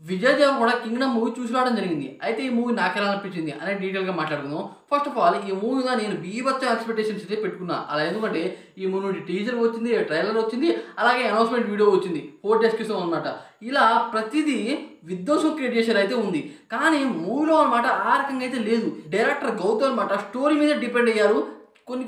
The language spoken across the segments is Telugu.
విజయ్ దేవరకొండ కింగ్డమ్ మూవీ చూసి రావడం జరిగింది. అయితే ఈ మూవీ నాకెలా అనిపించింది అనే డీటెయిల్‌గా మాట్లాడుకుందాం. ఫస్ట్ ఆఫ్ ఆల్ ఈ మూవీగా నేను బీభత్సం ఎక్స్‌పెక్టేషన్స్ అయితే పెట్టుకున్నా. అలా ఎందుకంటే ఈ మూవీ నుండి టీజర్ వచ్చింది, ట్రైలర్ వచ్చింది, అలాగే అనౌన్స్‌మెంట్ వీడియో వచ్చింది. 4 డేస్ క్రితం అన్నమాట. ఇలా ప్రతిదీ విధ్వంసం క్రియేట్ చేసేది అయితే ఉంది. కానీ మూవీలో అన్నమాట ఆ రకంగా అయితే లేదు. డైరెక్టర్ గౌతమ్ అన్నమాట స్టోరీ మీద డిపెండ్ అయ్యారు.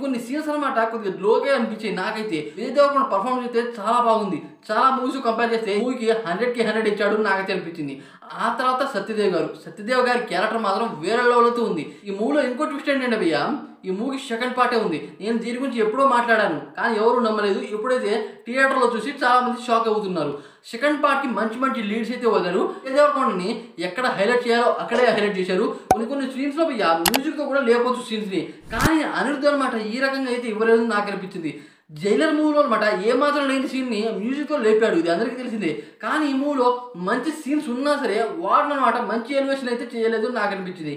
కొన్ని సీన్స్ అనమాట కొద్దిగా లోగా అనిపించాయి నాకైతే. విజయ్ దేవరకొండ పర్ఫార్మెన్స్ అయితే చాలా బాగుంది. చాలా మూవీస్ కంపేర్ చేస్తే మూవీకి 100కి 100 ఇచ్చాడు నాకైతే అనిపించింది. ఆ తర్వాత సత్యదేవ్ గారి క్యారెక్టర్ మాత్రం వేరే లెవెల్తో ఉంది. ఈ మూవీలో ఇంకో ట్విస్ట్ ఏంటంటే భయ్య, ఈ మూవీకి సెకండ్ పార్టే ఉంది. నేను దీని గురించి ఎప్పుడో మాట్లాడాను, కానీ ఎవరు నమ్మలేదు. ఎప్పుడైతే థియేటర్లో చూసి చాలా మంది షాక్ అవుతున్నారు. సెకండ్ పార్ట్కి మంచి లీడ్స్ అయితే వదిలారు. విజయ్ దేవరకొండని ఎక్కడ హైలైట్ చేయాలో అక్కడే హైలైట్ చేశారు. కొన్ని సీన్స్లో మ్యూజిక్తో కూడా లేకపోవచ్చు సీన్స్ని, కానీ అనిరుద్ధ్ అనమాట ఈ రకంగా అయితే ఇవ్వలేదు నాకు అనిపించింది. జైలర్ మూవీలో అనమాట ఏమాత్రం లేని సీన్ని మ్యూజిక్తో లేపాడు, ఇది అందరికీ తెలిసిందే. కానీ ఈ మూవీలో మంచి సీన్స్ ఉన్నా సరే వాటిని అనమాట మంచి ఎలివేషన్ అయితే చేయలేదు నాకు అనిపించింది.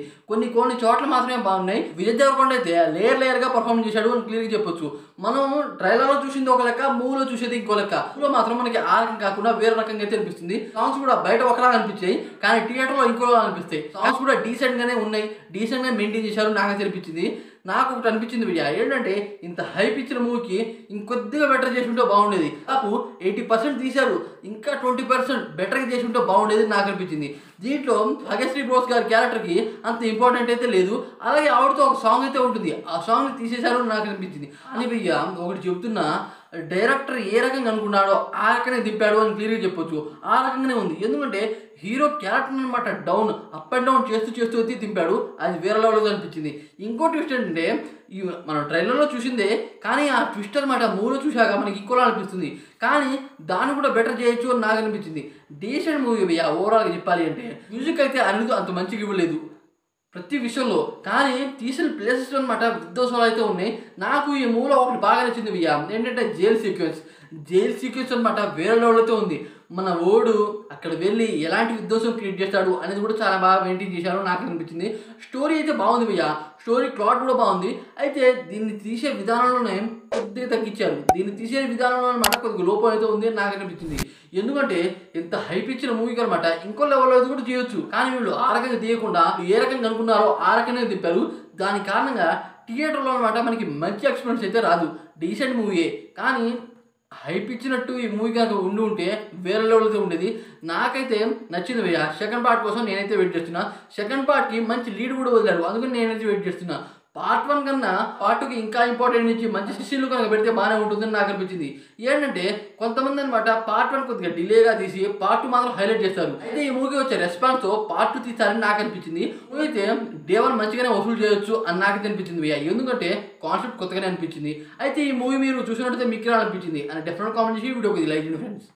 కొన్ని చోట్ల మాత్రమే బాగున్నాయి. విజయ్ దేవరకొండ అయితే లేయర్గా పర్ఫార్మ్ చేశాడు అని క్లియర్గా చెప్పొచ్చు. మనం ట్రైలర్లో చూసింది ఒక లెక్క, మూవీలో చూసేది ఇంకో లెక్క. మూవీలో మాత్రం మనకి ఆ రకం కాకుండా వేరే రకంగా అయితే అనిపిస్తుంది. సాంగ్స్ కూడా బయట ఒకలా అనిపించాయి, కానీ థియేటర్లో ఇంకోలా అనిపిస్తాయి. సాంగ్స్ కూడా డీసెంట్గానే ఉన్నాయి, డీసెంట్గా మెయింటైన్ చేశారు నాకైతే అనిపించింది. నాకు ఒకటి అనిపించింది భయ్య, ఏంటంటే ఇంత హైప్ ఇచ్చిన మూవీకి ఇంకొద్దిగా బెటర్ చేసి ఉంటే బాగుండేది. నాకు 80% తీశారు, ఇంకా 20% బెటర్గా చేసి ఉంటే బాగుండేది నాకు అనిపించింది. దీంట్లో భాగ్యశ్రీ బోస్ గారి క్యారెక్టర్కి అంత ఇంపార్టెంట్ అయితే లేదు. అలాగే ఆవిడతో ఒక సాంగ్ అయితే ఉంటుంది, ఆ సాంగ్ తీసేశారు నాకు అనిపించింది. అని భయ్య ఒకటి చెప్తున్నా, డైరెక్టర్ ఏ రకంగా అనుకున్నాడో ఆ రకంగా దింపాడు అని క్లియర్గా చెప్పొచ్చు. ఆ రకంగానే ఉంది. ఎందుకంటే హీరో క్యారెక్టర్ అనమాట అప్ అండ్ డౌన్ చేస్తూ అయితే దింపాడు. అది వేరే లెవెల్గా అనిపించింది. ఇంకో ట్విస్ట్ ఏంటంటే ఈ మనం ట్రైలర్లో చూసిందే, కానీ ఆ ట్విస్ట్ అనమాట మూవీలో చూశాక మనకి ఇంకోలా అనిపిస్తుంది. కానీ దాన్ని కూడా బెటర్ చేయొచ్చు అని నాకు అనిపించింది. డీసెంట్ మూవీ భయ్య ఓవరాల్గా చెప్పాలి అంటే. మ్యూజిక్ అయితే అనిరుద్ధ్ అంత మంచిగా ఇవ్వలేదు ప్రతి విషయంలో, కానీ తీసిన ప్లేసెస్ అనమాట విధ్వంసాలు అయితే ఉన్నాయి. నాకు ఈ మూవీలో ఒకటి బాగా నచ్చింది భయ్య, ఏంటంటే జైల్ సీక్వెన్స్ అనమాట వేరే లెవెల్తో ఉంది. మన ఓడు అక్కడ వెళ్ళి ఎలాంటి విధ్వంసం క్రియేట్ చేస్తాడు అనేది కూడా చాలా బాగా మెయింటైన్ చేశారు నాకు అనిపించింది. స్టోరీ అయితే బాగుంది భయ్య, స్టోరీ ప్లాట్ కూడా బాగుంది. అయితే దీన్ని తీసే విధానంలోనే కొద్దిగా తగ్గించారు. దీన్ని తీసే విధానంలో అనమాట కొద్దిగా లోపం అయితే ఉంది అని నాకు అనిపించింది. ఎందుకంటే ఎంత హైప్ ఇచ్చిన మూవీకి అనమాట ఇంకో లెవెల్లో కూడా చేయొచ్చు, కానీ వీళ్ళు ఆ రకంగా తీయకుండా ఏ రకంగా అనుకున్నారో ఆ రకంగా తిప్పారు. దాని కారణంగా థియేటర్లో అనమాట మనకి మంచి ఎక్స్పీరియన్స్ అయితే రాదు. డీసెంట్ మూవీయే, కానీ హైప్ ఇచ్చినట్టు ఈ మూవీ కనుక ఉంటే వేరే లెవెల్తో ఉండేది. నాకైతే నచ్చింది భయ్య. సెకండ్ పార్ట్ కోసం నేనైతే వెయిట్ చేస్తున్నా. సెకండ్ పార్ట్కి మంచి లీడ్ కూడా వదిలారు, అందుకని నేనైతే వెయిట్ చేస్తున్నా. పార్ట్ 1 కన్నా పార్ట్ 2కి ఇంకా ఇంపార్టెంట్ ఇచ్చి మంచి సిస్టంలు కనుక పెడితే బాగానే ఉంటుందని నాకు అనిపించింది. ఏంటంటే కొంతమంది అనమాట పార్ట్ 1 కొద్దిగా డిలేగా తీసి పార్ట్ 2 మాత్రం హైలైట్ చేస్తారు. అయితే ఈ మూవీకి వచ్చే రెస్పాన్స్తో పార్ట్ 2 తీస్తారని నాకు అనిపించింది. మూవీ అయితే డే 1 మంచిగానే వసూలు చేయొచ్చు అని నాకైతే అనిపించింది భయ్య, ఎందుకంటే కాన్సెప్ట్ కొత్తగానే అనిపించింది. అయితే ఈ మూవీ మీరు చూసినట్టయితే మీకు ఎలా అనిపించింది అని డెఫినెట్ కామెంట్ చేసి వీడియోకి లైక్ చేయండి ఫ్రెండ్స్.